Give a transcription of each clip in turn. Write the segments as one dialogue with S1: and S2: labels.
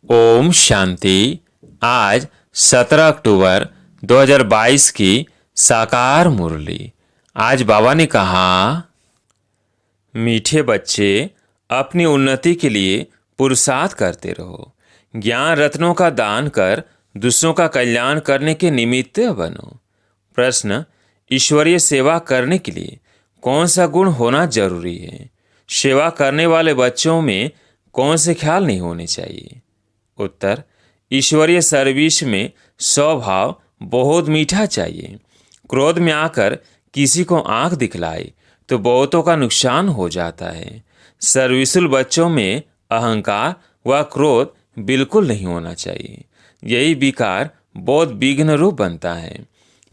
S1: ओम शांति। आज 17 अक्टूबर 2022 की साकार मुरली। आज बाबा ने कहा, मीठे बच्चे अपनी उन्नति के लिए पुरुषार्थ करते रहो। ज्ञान रत्नों का दान कर दूसरों का कल्याण करने के निमित्त बनो। प्रश्न, ईश्वरीय सेवा करने के लिए कौन सा गुण होना जरूरी है? सेवा करने वाले बच्चों में कौन से ख्याल नहीं होने चाहिए? उत्तर, ईश्वरीय सर्विस में स्वभाव बहुत मीठा चाहिए। क्रोध में आकर किसी को आंख दिखलाए तो बहुतों का नुकसान हो जाता है। सर्विसुल बच्चों में अहंकार व क्रोध बिल्कुल नहीं होना चाहिए। यही विकार बहुत विघ्न रूप बनता है।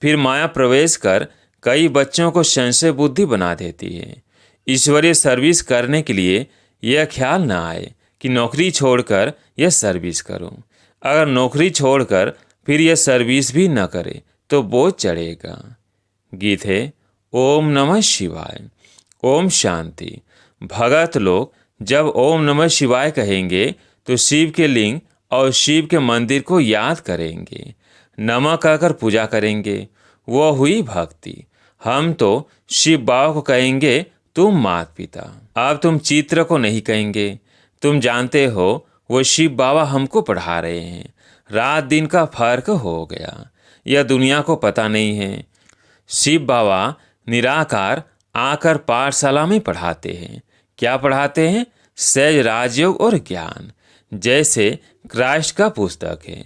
S1: फिर माया प्रवेश कर कई बच्चों को संशय बुद्धि बना देती है। ईश्वरीय सर्विस करने के लिए यह ख्याल न आए कि नौकरी छोड़कर यह सर्विस करूं। अगर नौकरी छोड़कर फिर यह सर्विस भी न करे तो बोझ चढ़ेगा। गीत है ओम नमः शिवाय। ओम शांति। भगत लोग जब ओम नमः शिवाय कहेंगे तो शिव के लिंग और शिव के मंदिर को याद करेंगे, नमः कहकर पूजा करेंगे। वो हुई भक्ति। हम तो शिव बाबा को कहेंगे तुम माता पिता। अब तुम चित्र को नहीं कहेंगे। तुम जानते हो वो शिव बाबा हमको पढ़ा रहे हैं। रात दिन का फर्क हो गया, यह दुनिया को पता नहीं है। शिव बाबा निराकार आकर पाठशाला में पढ़ाते हैं। क्या पढ़ाते हैं? सहज राजयोग और ज्ञान। जैसे क्राइस्ट का पुस्तक है।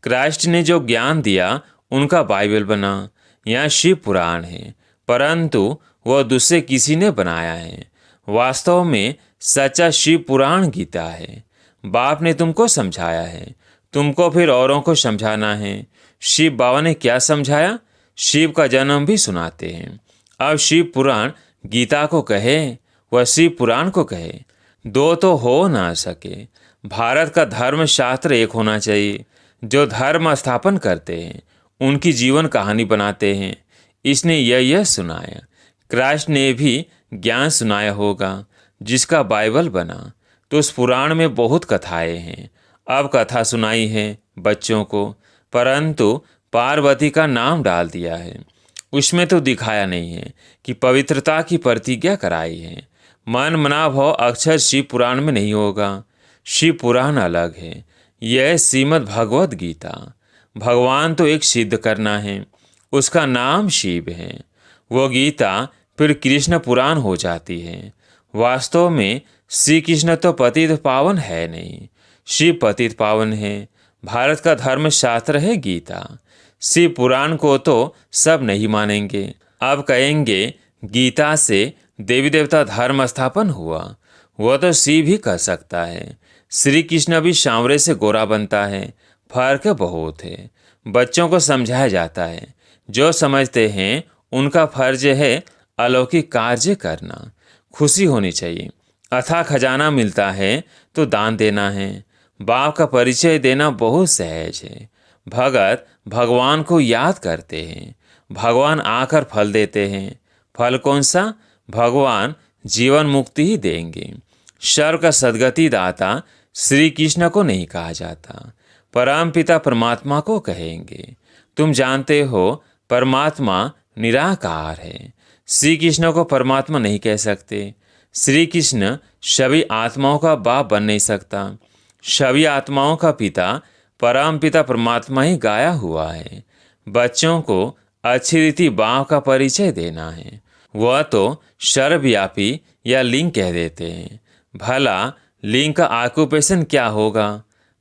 S1: क्राइस्ट ने जो ज्ञान दिया उनका बाइबल बना। यहाँ शिव पुराण है, परंतु वह दूसरे किसी ने बनाया है। वास्तव में सच्चा शिव पुराण गीता है। बाप ने तुमको समझाया है, तुमको फिर औरों को समझाना है। शिव बाबा ने क्या समझाया? शिव का जन्म भी सुनाते हैं। अब शिव पुराण गीता को कहे वह शिव पुराण को कहे, दो तो हो ना सके। भारत का धर्म शास्त्र एक होना चाहिए। जो धर्म स्थापन करते हैं उनकी जीवन कहानी बनाते हैं। इसने यह सुनाया। क्राइस्ट ने भी ज्ञान सुनाया होगा जिसका बाइबल बना। तो उस पुराण में बहुत कथाएं हैं। अब कथा सुनाई है बच्चों को, परंतु पार्वती का नाम डाल दिया है। उसमें तो दिखाया नहीं है कि पवित्रता की प्रतिज्ञा कराई है। मन मना भाव अक्षर शिव पुराण में नहीं होगा। शिव पुराण अलग है। यह श्रीमद् भगवद गीता। भगवान तो एक सिद्ध करना है, उसका नाम शिव है। वो गीता फिर कृष्ण पुराण हो जाती है। वास्तव में श्री कृष्ण तो पतित पावन है नहीं, शिव पतित पावन है। भारत का धर्म शास्त्र है गीता। शिव पुराण को तो सब नहीं मानेंगे। अब कहेंगे गीता से देवी देवता धर्म स्थापन हुआ। वह तो शिव ही कर सकता है। श्री कृष्ण भी सांवरे से गोरा बनता है। फर्क बहुत है। बच्चों को समझाया जाता है। जो समझते हैं उनका फर्ज है अलौकिक कार्य करना। खुशी होनी चाहिए। अथाह खजाना मिलता है तो दान देना है। बाप का परिचय देना बहुत सहज है। भगत भगवान को याद करते हैं। भगवान आकर फल देते हैं। फल कौन सा? भगवान जीवन मुक्ति ही देंगे। सर्व का सदगति दाता श्री कृष्ण को नहीं कहा जाता, परम पिता परमात्मा को कहेंगे। तुम जानते हो परमात्मा निराकार है। श्री कृष्ण को परमात्मा नहीं कह सकते। श्री कृष्ण सभी आत्माओं का बाप बन नहीं सकता। सभी आत्माओं का पिता परम पिता परमात्मा ही गाया हुआ है। बच्चों को अच्छी रीति बाप का परिचय देना है। वह तो सर्वव्यापी या लिंग कह देते हैं। भला लिंग का ऑक्यूपेशन क्या होगा?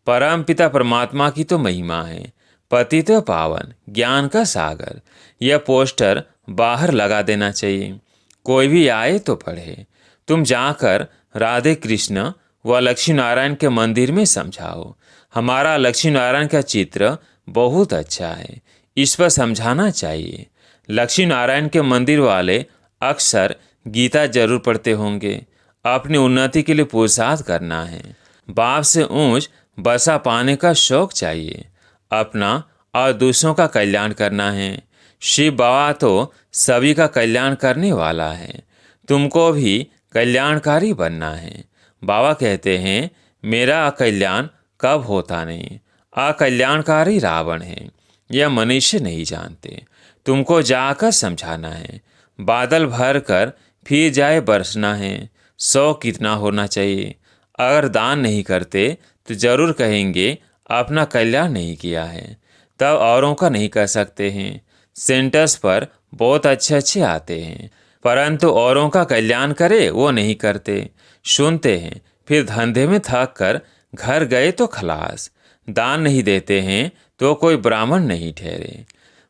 S1: परम पिता परमात्मा की तो महिमा है। पतित पावन ज्ञान का सागर। यह पोस्टर बाहर लगा देना चाहिए। कोई भी आए तो पढ़े। तुम जाकर राधे कृष्ण व लक्ष्मी नारायण के मंदिर में समझाओ। हमारा लक्ष्मी नारायण का चित्र बहुत अच्छा है, इस पर समझाना चाहिए। लक्ष्मी नारायण के मंदिर वाले अक्सर गीता जरूर पढ़ते होंगे। अपनी उन्नति के लिए पुरुषार्थ करना है। बाप से ऊंच बसा पाने का शौक चाहिए। अपना और दूसरों का कल्याण करना है। शिव बाबा तो सभी का कल्याण करने वाला है। तुमको भी कल्याणकारी बनना है। बाबा कहते हैं मेरा कल्याण कब होता नहीं। अकल्याणकारी रावण है, यह मनुष्य नहीं जानते। तुमको जाकर समझाना है। बादल भर कर फिर जाए बरसना है। 100 कितना होना चाहिए। अगर दान नहीं करते तो जरूर कहेंगे अपना कल्याण नहीं किया है, तब औरों का नहीं कर सकते हैं। सेंटर्स पर बहुत अच्छे अच्छे आते हैं, परंतु औरों का कल्याण करे वो नहीं करते। सुनते हैं, फिर धंधे में थक कर घर गए तो खलास। दान नहीं देते हैं तो कोई ब्राह्मण नहीं ठहरे।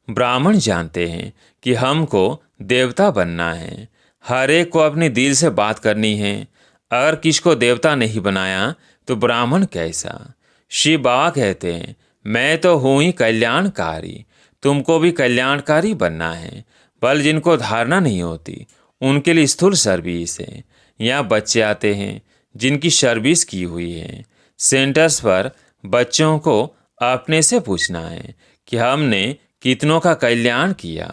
S1: ब्राह्मण जानते हैं कि हमको देवता बनना है। हर एक को अपने दिल से बात करनी है। अगर किसको देवता नहीं बनाया तो ब्राह्मण कैसा। शिव बाबा कहते हैं, मैं तो हूँ ही कल्याणकारी, तुमको भी कल्याणकारी बनना है। बल जिनको धारणा नहीं होती उनके लिए स्थूल सर्विस है। यहाँ बच्चे आते हैं जिनकी सर्विस की हुई है। सेंटर्स पर बच्चों को अपने से पूछना है कि हमने कितनों का कल्याण किया।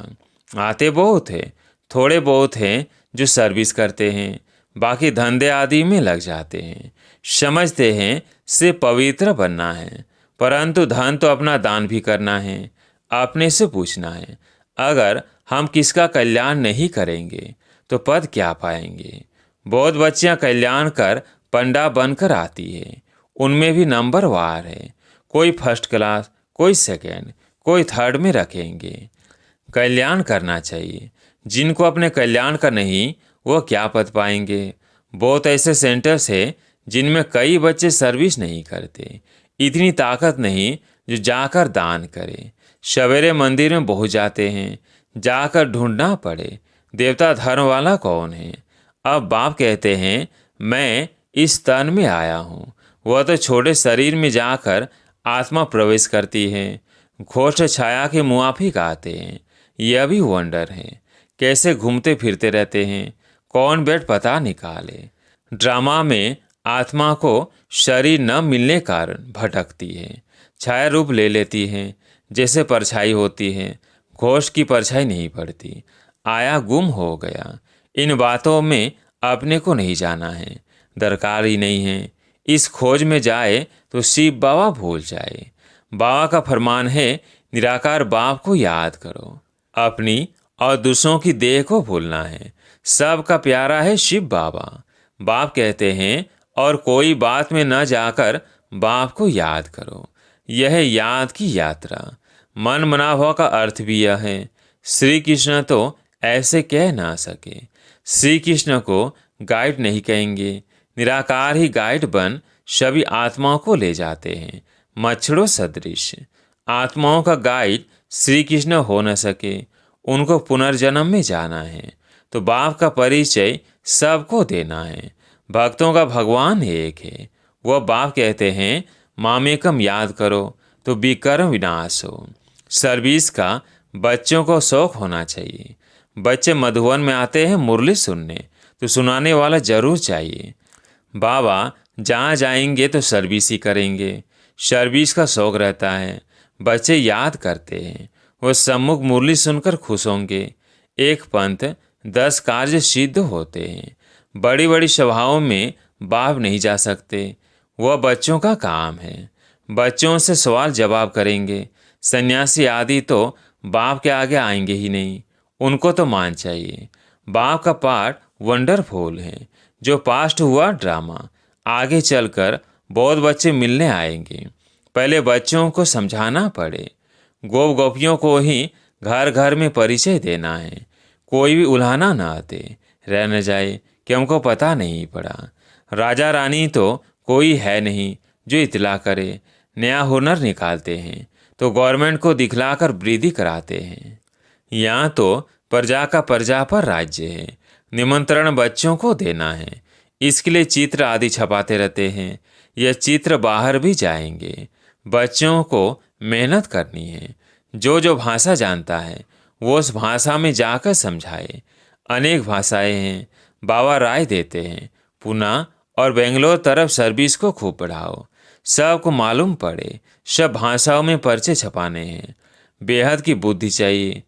S1: आते बहुत है, थोड़े बहुत हैं जो सर्विस करते हैं, बाकी धंधे आदि में लग जाते हैं। समझते हैं सिर्फ पवित्र बनना है, परंतु धन तो अपना दान भी करना है। अपने से पूछना है, अगर हम किसका कल्याण नहीं करेंगे तो पद क्या पाएंगे। बहुत बच्चियां कल्याण कर पंडा बनकर आती है, उनमें भी नंबर वार है। कोई फर्स्ट क्लास, कोई सेकेंड, कोई थर्ड में रखेंगे। कल्याण करना चाहिए। जिनको अपने कल्याण का नहीं, वो क्या पद पाएंगे। बहुत ऐसे सेंटर्स हैं जिनमें कई बच्चे सर्विस नहीं करते। इतनी ताकत नहीं जो जाकर दान करे। सवेरे मंदिर में पहुँच जाते हैं, जाकर ढूंढना पड़े देवता धर्म वाला कौन है। अब बाप कहते हैं, मैं इस तन में आया हूँ। वह तो छोटे शरीर में जाकर आत्मा प्रवेश करती है। घोष छाया के मुआफिक आते हैं। यह भी वंडर है, कैसे घूमते फिरते रहते हैं, कौन बेड पता निकाले। ड्रामा में आत्मा को शरीर न मिलने कारण भटकती है, छाया रूप ले लेती है, जैसे परछाई होती है। घोष की परछाई नहीं पड़ती, आया गुम हो गया। इन बातों में अपने को नहीं जाना है, दरकार ही नहीं है। इस खोज में जाए तो शिव बाबा भूल जाए। बाबा का फरमान है, निराकार बाप को याद करो, अपनी और दूसरों की देह को भूलना है। सबका प्यारा है शिव बाबा। बाप कहते हैं, और कोई बात में न जाकर बाप को याद करो। यह है याद की यात्रा। मन मनाभाव का अर्थ भी यह है। श्री कृष्ण तो ऐसे कह ना सके। श्री कृष्ण को गाइड नहीं कहेंगे, निराकार ही गाइड बन सभी आत्माओं को ले जाते हैं। मच्छरों सदृश आत्माओं का गाइड श्री कृष्ण हो न सके, उनको पुनर्जन्म में जाना है तो बाप का परिचय सबको देना है। भक्तों का भगवान एक है। वह बाप कहते हैं, मामेकम याद करो तो विकर्म विनाश हो। सर्विस का बच्चों को शौक होना चाहिए। बच्चे मधुवन में आते हैं मुरली सुनने, तो सुनाने वाला जरूर चाहिए। बाबा जहाँ जाएंगे तो सर्विस ही करेंगे। सर्विस का शौक रहता है। बच्चे याद करते हैं, वो सम्मुख मुरली सुनकर खुश होंगे। एक पंथ 10 कार्य सिद्ध होते हैं। बड़ी बड़ी सभाओं में बाप नहीं जा सकते, वह बच्चों का काम है। बच्चों से सवाल जवाब करेंगे। सन्यासी आदि तो बाप के आगे आएंगे ही नहीं, उनको तो मान चाहिए। बाप का पाठ वंडरफुल है। जो पास्ट हुआ ड्रामा, आगे चलकर बहुत बच्चे मिलने आएंगे। पहले बच्चों को समझाना पड़े। गोप गोपियों को ही घर घर में परिचय देना है। कोई भी उल्हाना ना आते रह न जाए कि हमको पता नहीं पड़ा। राजा रानी तो कोई है नहीं जो इतला करे। नया हुनर निकालते हैं तो गवर्नमेंट को दिखलाकर वृद्धि कराते हैं। यहाँ तो प्रजा का प्रजा पर राज्य है। निमंत्रण बच्चों को देना है, इसके लिए चित्र आदि छपाते रहते हैं। यह चित्र बाहर भी जाएंगे। बच्चों को मेहनत करनी है। जो जो भाषा जानता है वो उस भाषा में जाकर समझाए। अनेक भाषाएं हैं। बाबा राय देते हैं, पुणे और बेंगलोर तरफ सर्विस को खूब बढ़ाओ। सबको मालूम पड़े, सब भाषाओं में पर्चे छपाने हैं। बेहद की बुद्धि चाहिए।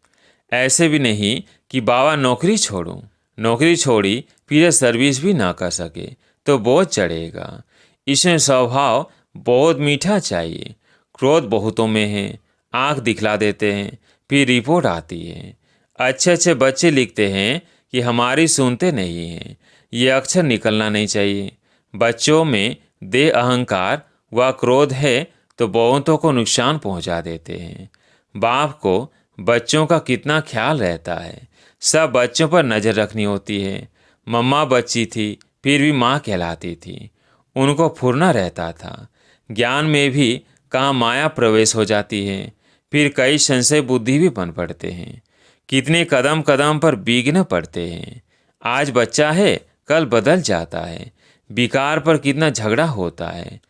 S1: ऐसे भी नहीं कि बाबा नौकरी छोड़ूं, नौकरी छोड़ी फिर सर्विस भी ना कर सके तो बोझ चढ़ेगा। इसमें स्वभाव बहुत मीठा चाहिए। क्रोध बहुतों में है, आंख दिखला देते हैं, फिर रिपोर्ट आती है। अच्छे अच्छे बच्चे लिखते हैं कि हमारी सुनते नहीं हैं। ये अक्षर निकलना नहीं चाहिए। बच्चों में देह अहंकार व क्रोध है तो बहुतों को नुकसान पहुंचा देते हैं। बाप को बच्चों का कितना ख्याल रहता है। सब बच्चों पर नज़र रखनी होती है। मम्मा बच्ची थी फिर भी माँ कहलाती थी। उनको फुरना रहता था। ज्ञान में भी कहाँ माया प्रवेश हो जाती है। फिर कई संशय बुद्धि भी बन पड़ते हैं। कितने कदम कदम पर बीगने पड़ते हैं। आज बच्चा है कल बदल जाता है। विकार पर कितना झगड़ा होता है।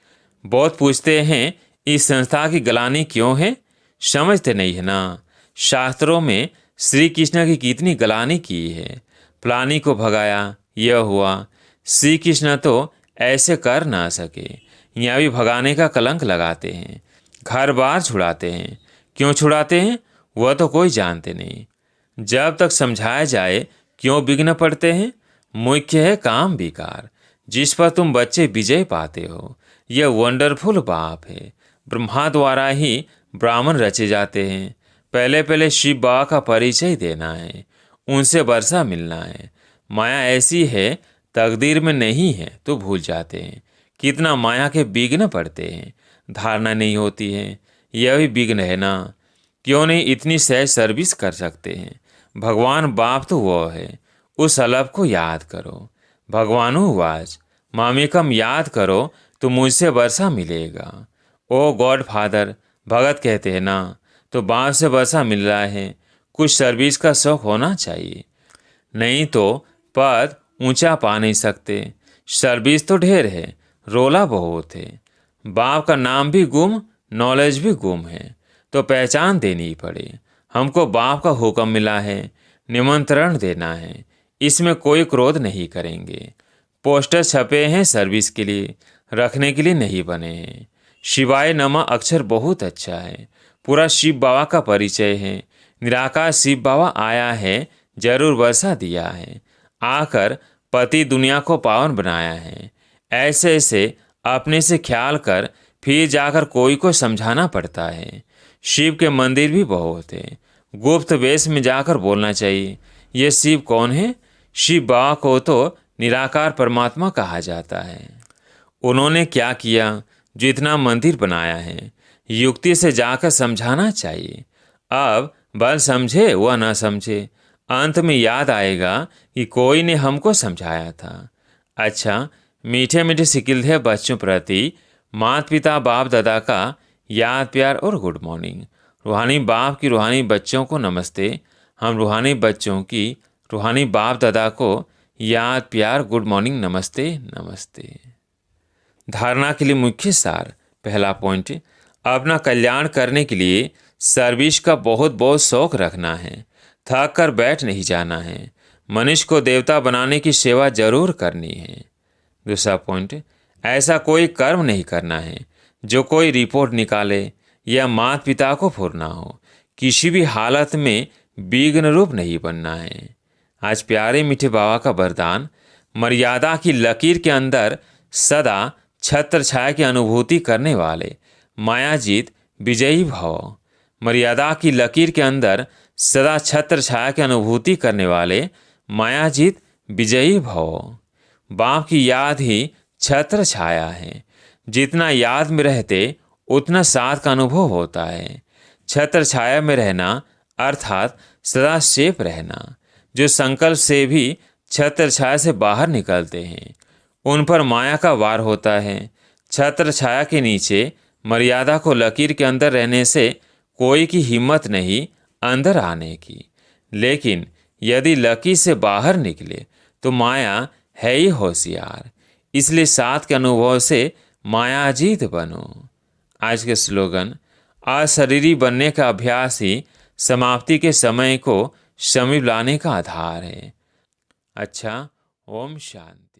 S1: बहुत पूछते हैं इस संस्था की गलानी क्यों है, समझते नहीं है ना। शास्त्रों में श्री कृष्ण की कितनी गलानी की है। फलानी को भगाया, यह हुआ। श्री कृष्ण तो ऐसे कर ना सके, यहाँ भी भगाने का कलंक लगाते हैं। घर बार छुड़ाते हैं। क्यों छुड़ाते हैं वह तो कोई जानते नहीं। जब तक समझाया जाए क्यों विघ्न पड़ते हैं। मुख्य है काम विकार, जिस पर तुम बच्चे विजय पाते हो। यह वंडरफुल बाप है। ब्रह्मा द्वारा ही ब्राह्मण रचे जाते हैं। पहले पहले शिव बाबा का परिचय देना है, उनसे वर्षा मिलना है। माया ऐसी है तकदीर में नहीं है तो भूल जाते हैं। कितना माया के विघ्न पड़ते हैं, धारणा नहीं होती है। यह भी विघ्न है ना। क्यों नहीं इतनी सहज सर्विस कर सकते हैं। भगवान बाप तो वो है, उस अलग को याद करो। भगवानुवाच मामेकम याद करो तो मुझसे वर्षा मिलेगा। ओ गॉड फादर, भगत कहते हैं ना, तो बाप से वर्षा मिल रहा है। कुछ सर्विस का शौक होना चाहिए, नहीं तो पद ऊंचा पा नहीं सकते। सर्विस तो ढेर है, रोला बहुत है। बाप का नाम भी गुम, नॉलेज भी गुम है, तो पहचान देनी पड़े। हमको बाप का हुक्म मिला है, निमंत्रण देना है। इसमें कोई क्रोध नहीं करेंगे। पोस्टर छपे हैं सर्विस के लिए, रखने के लिए नहीं बने हैं। शिवाय नमः अक्षर बहुत अच्छा है, पूरा शिव बाबा का परिचय है। निराकार शिव बाबा आया है, जरूर वर्षा दिया है। आकर पति दुनिया को पावन बनाया है। ऐसे ऐसे अपने से ख्याल कर फिर जाकर कोई को समझाना पड़ता है। शिव के मंदिर भी बहुत है, गुप्त वेश में जाकर बोलना चाहिए। ये शिव कौन है? शिव बाबा को तो निराकार परमात्मा कहा जाता है। उन्होंने क्या किया जो इतना मंदिर बनाया है? युक्ति से जाकर समझाना चाहिए। अब बल समझे वह न समझे, अंत में याद आएगा कि कोई ने हमको समझाया था। अच्छा, मीठे मीठे सिकिलधे बच्चों प्रति माता पिता बाप दादा का याद प्यार और गुड मॉर्निंग। रूहानी बाप की रूहानी बच्चों को नमस्ते। हम रूहानी बच्चों की रूहानी बाप दादा को याद प्यार गुड मॉर्निंग नमस्ते नमस्ते। धारणा के लिए मुख्य सार। पहला पॉइंट, अपना कल्याण करने के लिए सर्विस का बहुत बहुत शौक रखना है। थक कर बैठ नहीं जाना है। मनुष्य को देवता बनाने की सेवा जरूर करनी है। दूसरा पॉइंट, ऐसा कोई कर्म नहीं करना है जो कोई रिपोर्ट निकाले या माता पिता को फुरना हो। किसी भी हालत में विघ्न रूप नहीं बनना है। आज प्यारे मीठे बाबा का वरदान, मर्यादा की लकीर के अंदर सदा छत्र छाया की अनुभूति करने वाले मायाजीत विजयी भव। मर्यादा की लकीर के अंदर सदा छत्र छाया की अनुभूति करने वाले मायाजीत विजयी भव। बाप की याद ही छत्र छाया है। जितना याद में रहते उतना साथ का अनुभव होता है। छत्र छाया में रहना अर्थात सदा सेफ रहना। जो संकल्प से भी छत्र छाया से बाहर निकलते हैं उन पर माया का वार होता है। छत्र छाया के नीचे मर्यादा को लकीर के अंदर रहने से कोई की हिम्मत नहीं अंदर आने की। लेकिन यदि लकीर से बाहर निकले तो माया है ही होशियार। इसलिए साथ के अनुभव से मायाजीत बनो। आज के स्लोगन, अशरीरी बनने का अभ्यास ही समाप्ति के समय को समीप लाने का आधार है। अच्छा, ओम शांति।